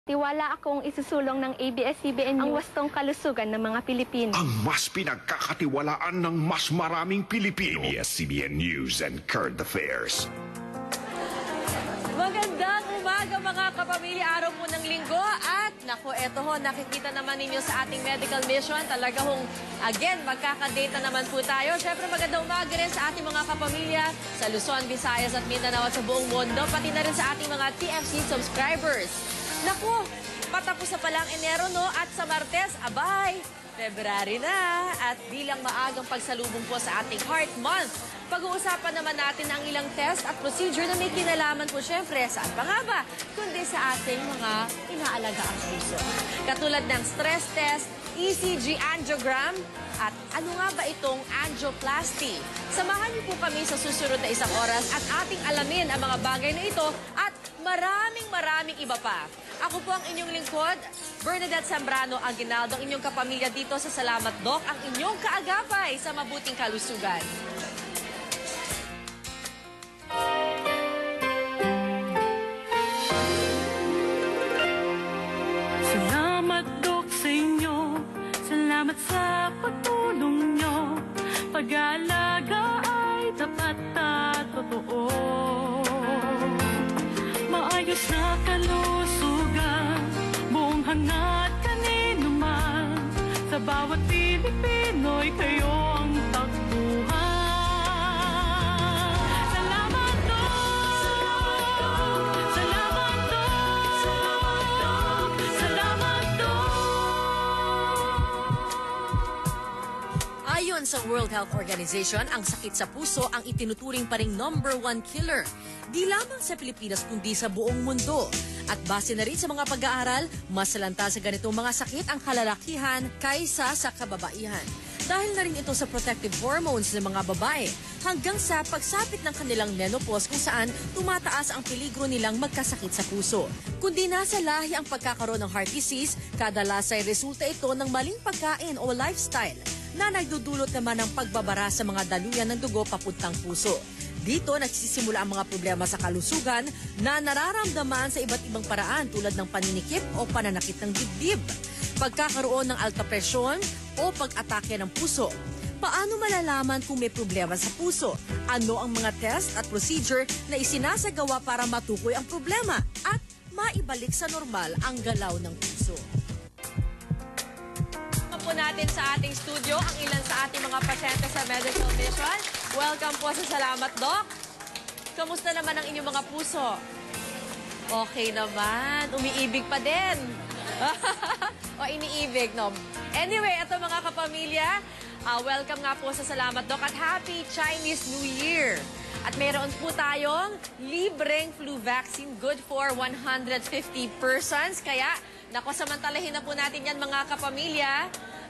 Tiwala akong isusulong ng ABS-CBN ang wastong kalusugan ng mga Pilipino. Ang mas pinagkakatiwalaan ng mas maraming Pilipino. ABS-CBN News and Current Affairs. Magandang umaga mga kapamilya, araw po ng linggo. At naku, eto ho, nakikita naman ninyo sa ating medical mission. Talaga hong, again, magkakadate na naman po tayo. Siyempre magandang umaga rin sa ating mga kapamilya sa Luzon, Visayas at Mindanao at sa buong mundo. Pati na rin sa ating mga TFC subscribers. Naku, patapos na palang Enero, no? At sa Martes, abay, February na. At bilang maagang pagsalubong po sa ating Heart Month, pag-uusapan naman natin ang ilang test at procedure na may kinalaman po syempre saan pa nga ba, kundi sa ating mga inaalagaang puso. Katulad ng stress test, ECG angiogram, at ano nga ba itong angioplasty? Samahan niyo po kami sa susunod na isang oras at ating alamin ang mga bagay na ito at maraming iba pa. Ako po ang inyong lingkod, Bernadette Zambrano Aguinaldo, ang inyong kapamilya dito sa Salamat Doc, ang inyong kaagapay sa mabuting kalusugan. Salamat Doc sa inyo, salamat sa pagtulong nyo. Pag-aalaga ay tapat at totoo. Maayos na kalusugan, buong hangat kanino man. Sa bawat Pilipino'y kayo ang takbuhan. Salamat Doc! Salamat Doc! Salamat Doc! Ayon sa World Health Organization, ang sakit sa puso ang itinuturing pa ring #1 killer. Di lamang sa Pilipinas kundi sa buong mundo. At base na rin sa mga pag-aaral, mas salanta sa ganitong mga sakit ang kalalakihan kaysa sa kababaihan. Dahil na rin ito sa protective hormones ng mga babae hanggang sa pagsapit ng kanilang menopause kung saan tumataas ang peligro nilang magkasakit sa puso. Kundi nasa lahi ang pagkakaroon ng heart disease, kadalas ay resulta ito ng maling pagkain o lifestyle na nagdudulot naman ng pagbabara sa mga daluyan ng dugo papuntang puso. Dito nagsisimula ang mga problema sa kalusugan na nararamdaman sa iba't ibang paraan tulad ng paninikip o pananakit ng dibdib, pagkakaroon ng alta presyon o pag-atake ng puso. Paano malalaman kung may problema sa puso? Ano ang mga test at procedure na isinasagawa para matukoy ang problema at maibalik sa normal ang galaw ng puso? Po natin sa ating studio ang ilan sa ating mga pasyente sa medical mission. Welcome po sa Salamat Doc. Kamusta naman ang inyong mga puso? Okay naman. Umiibig pa din. O iniibig, no? Anyway, ito mga kapamilya, welcome nga po sa Salamat Doc at Happy Chinese New Year. At mayroon po tayong libreng flu vaccine good for 150 persons. Kaya, naku, samantalahin na po natin yan mga kapamilya.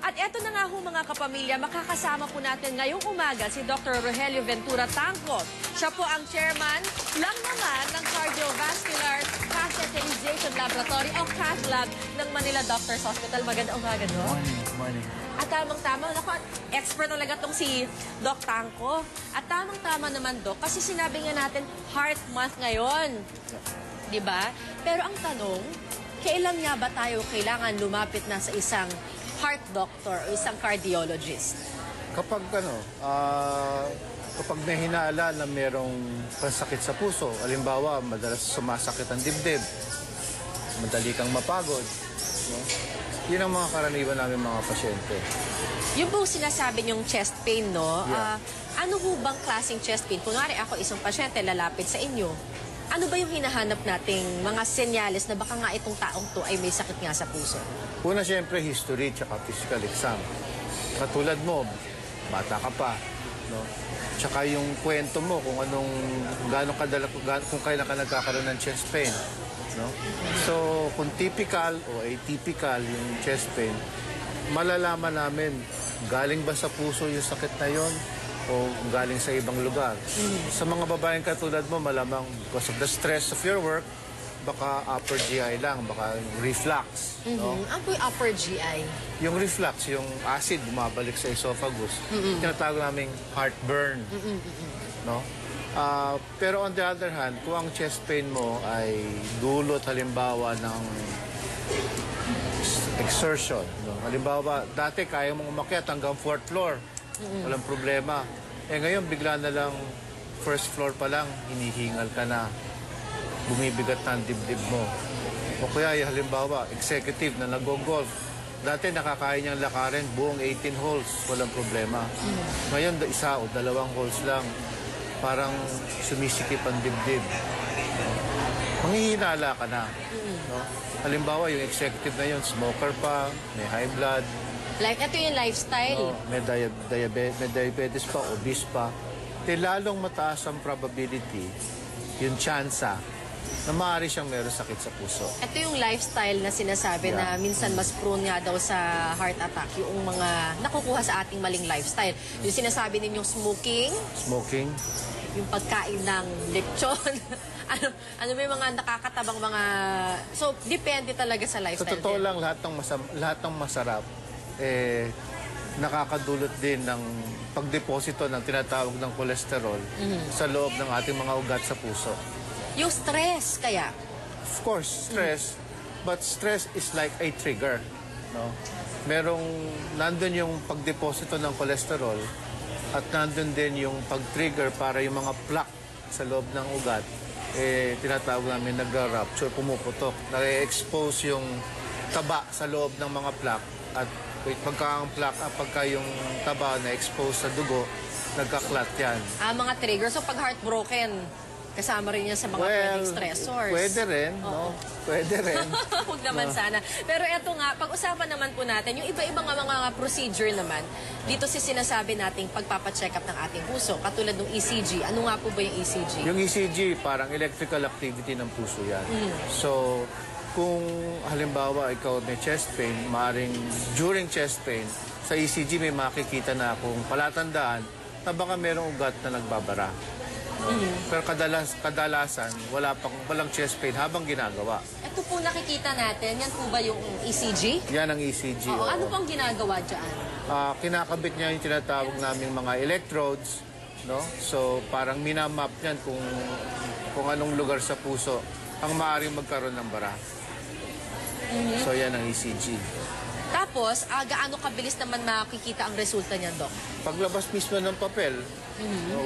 At eto na nga ho mga kapamilya, makakasama po natin ngayong umaga si Dr. Rogelio Ventura Tangco. Siya po ang chairman lang naman ng Cardiovascular Catheterization Laboratory o Cath Lab ng Manila Doctors Hospital. Magandang umaga, Doc. Morning. At tamang-tama, expert talaga tong si Doc Tangco. At tamang-tama naman, Doc, kasi sinabi nga natin Heart Month ngayon. Diba? Pero ang tanong, kailan nga ba tayo kailangan lumapit na sa isang heart doctor o isang cardiologist? Kapag kapag may hinala na merong pansakit sa puso, halimbawa, madalas sumasakit ang dibdib, madali kang mapagod, no? Yun ang mga karaniwan namin mga pasyente. Yung po sinasabi niyong chest pain, no? Yeah. Ano ho bang klaseng chest pain? Kunwari ako isang pasyente, lalapit sa inyo. Ano ba yung hinahanap nating mga senyales na baka nga itong taong to ay may sakit nga sa puso? Una, siyempre, history tsaka physical exam. Katulad mo, bata ka pa, no? Tsaka yung kwento mo kung kung kailan ka nagkakaroon ng chest pain, no? So, kung typical o atypical yung chest pain, malalaman namin galing ba sa puso yung sakit na yon o galing sa ibang lugar. Sa mga babaeng katulad mo, malamang because of the stress of your work, baka upper GI lang, baka reflux. No? Ano po yung upper GI? Yung reflux, yung acid bumabalik sa esophagus. Tinatawag naming heartburn. No? Pero on the other hand, kung ang chest pain mo ay dulot halimbawa ng exertion. No? Halimbawa, dati kaya mong umakyat hanggang 4th floor. Walang problema. Ngayon, bigla na lang first floor pa lang, hinihingal ka na. Bumibigat na ang dibdib mo. O kaya, halimbawa, executive na nag-golf. Dati nakakaya niyang lakarin buong 18 holes, walang problema. Ngayon, isa o 2 holes lang. Parang sumisikip ang dibdib. Manghihinala ka na. No? Halimbawa, yung executive na yun, smoker pa, may high blood, Like, ito yung lifestyle. may diabetes pa, obese pa. Lalong mataas ang probability, yung tsansa, na maaari siyang meron sakit sa puso. Ito yung lifestyle na sinasabi na minsan mas prone nga daw sa heart attack, yung mga nakukuha sa ating maling lifestyle. Yung sinasabi ninyong smoking, Smoking, yung pagkain ng lechon, ano may mga nakakatabang mga... So, depende talaga sa sa lifestyle. totoo din. lang, lahat ng masarap, nakakadulot din ng pagdeposito ng tinatawag ng kolesterol sa loob ng ating mga ugat sa puso. Yung stress, kaya. Of course, stress, but stress is like a trigger. No? Nandun yung pagdeposito ng kolesterol at nandun din yung pag-trigger para yung mga plaque sa loob ng ugat, tinatawag namin nag-rupture, pumuputok. Nag-expose yung taba sa loob ng mga plaque at pagka yung taba na-expose sa dugo, nagka-clot yan. Mga trigger. So, pag heartbroken, kasama rin yan sa mga pwedeng stressors. Pwede rin, no? Pwede rin. Huwag naman sana. Pero eto nga, pag-usapan naman po natin, yung iba-ibang mga procedure naman, dito si sinasabi nating pagpapacheck up ng ating puso, katulad ng ECG. Ano nga po ba yung ECG? Yung ECG, parang electrical activity ng puso yan. So, kung halimbawa ikaw may chest pain, maaaring during chest pain, sa ECG may makikita na kung palatandaan na baka merong ugat na nagbabara. Pero kadalasan, walang chest pain habang ginagawa. Ito po nakikita natin, yan po ba yung ECG? Yan ang ECG. Oo, oo. ano pong ginagawa dyan? Kinakabit niya yung tinatawag naming mga electrodes, no? So, parang minamap niyan kung anong lugar sa puso ang maaaring magkaroon ng bara. So, yan ang ECG. Tapos, gaano kabilis naman makikita ang resulta niyan, Doc? Paglabas mismo ng papel,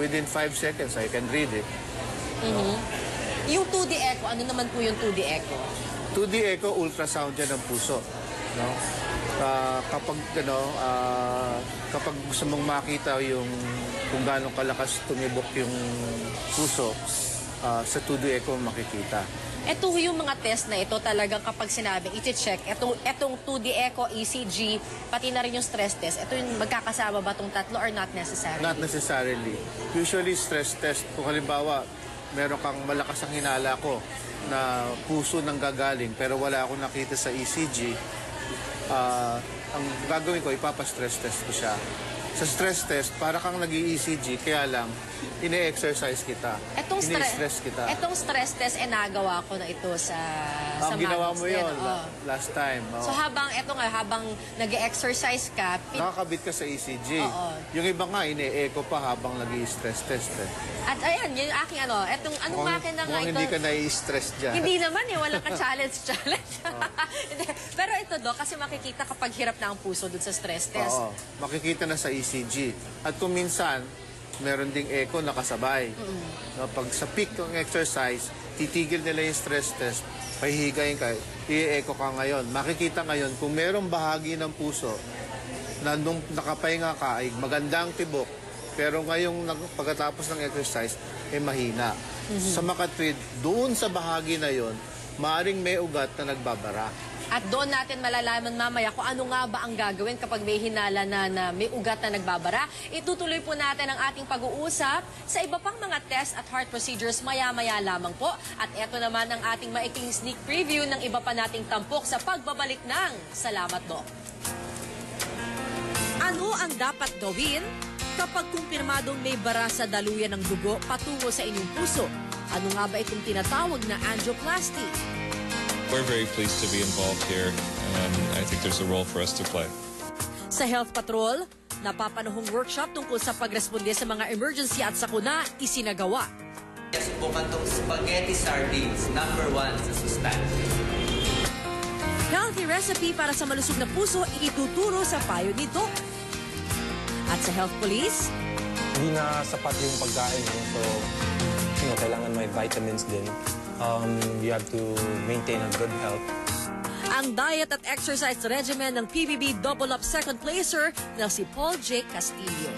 within 5 seconds, I can read it. Yung 2D echo, ano naman po yung 2D echo? 2D echo, ultrasound yan ng puso. No? Kapag gusto mong makita kung gaano kalakas tumibok yung puso, sa 2D echo makikita. Ito yung mga test na ito talagang kapag sinabing iti-check, etong 2D echo, ECG, pati na rin yung stress test, ito yung magkakasama ba itong tatlo or not necessarily? Not necessarily. Usually stress test, kung halimbawa, meron kang malakas ang hinala ko na puso nang gagaling pero wala akong nakita sa ECG, ang gagawin ko, ipapastress test ko siya. Sa stress test, para kang nag-ECG, kaya lang, ine-exercise kita. Ini-stress kita. Etong stress test, nagawa ko na ito sa Ginawa mo Manos din, yun oo. last time. Oo. So habang nag-exercise ka, Nakakabit ka sa ECG. Oo. Yung iba nga, ine-echo pa habang nag-i-stress test. at ayan, yung aking anong makina nga Mukhang ito. hindi ka nai-stress dyan. Hindi naman wala ka challenge. Hindi. Pero ito, Doc, kasi makikita kapag hirap na ang puso dun sa stress test. Oo. Makikita na sa ECG. At kung minsan, meron ding echo nakasabay. No, pag sa peak ng exercise, titigil nila yung stress test, pahihigayin ka, i-echo ka ngayon. Makikita ngayon kung merong bahagi ng puso na nung nakapahinga ka ay magandang tibok, pero ngayong pagkatapos ng exercise, mahina. Sa makatwid, doon sa bahagi na yon, maaring may ugat na nagbabara. At doon natin malalaman mamaya kung ano nga ba ang gagawin kapag may hinala na may ugat na nagbabara. Itutuloy po natin ang ating pag-uusap sa iba pang mga test at heart procedures maya-maya lamang po. At eto naman ang ating maikling sneak preview ng iba pa nating tampok sa pagbabalik ng Salamat Doc. Ano ang dapat gawin kapag kumpirmadong may bara sa daluyan ng dugo patungo sa inyong puso? Ano nga ba itong tinatawag na angioplasty? We're very pleased to be involved here, and I think there's a role for us to play. Sa Health Patrol, napapanahong workshop tungkol sa pagresponde sa mga emergency at sakuna isinagawa. Subukan tong spaghetti sardines, #1 sa sustansya. Healthy recipe para sa malusog na puso ituturo sa payo ni Doc. At sa Health Police, hindi na sapat yung pagkain mo. So, kailangan may vitamins din. You have to maintain a good health. ang diet at exercise regimen ng PBB Double Up second placer na si Paul J. Castillo.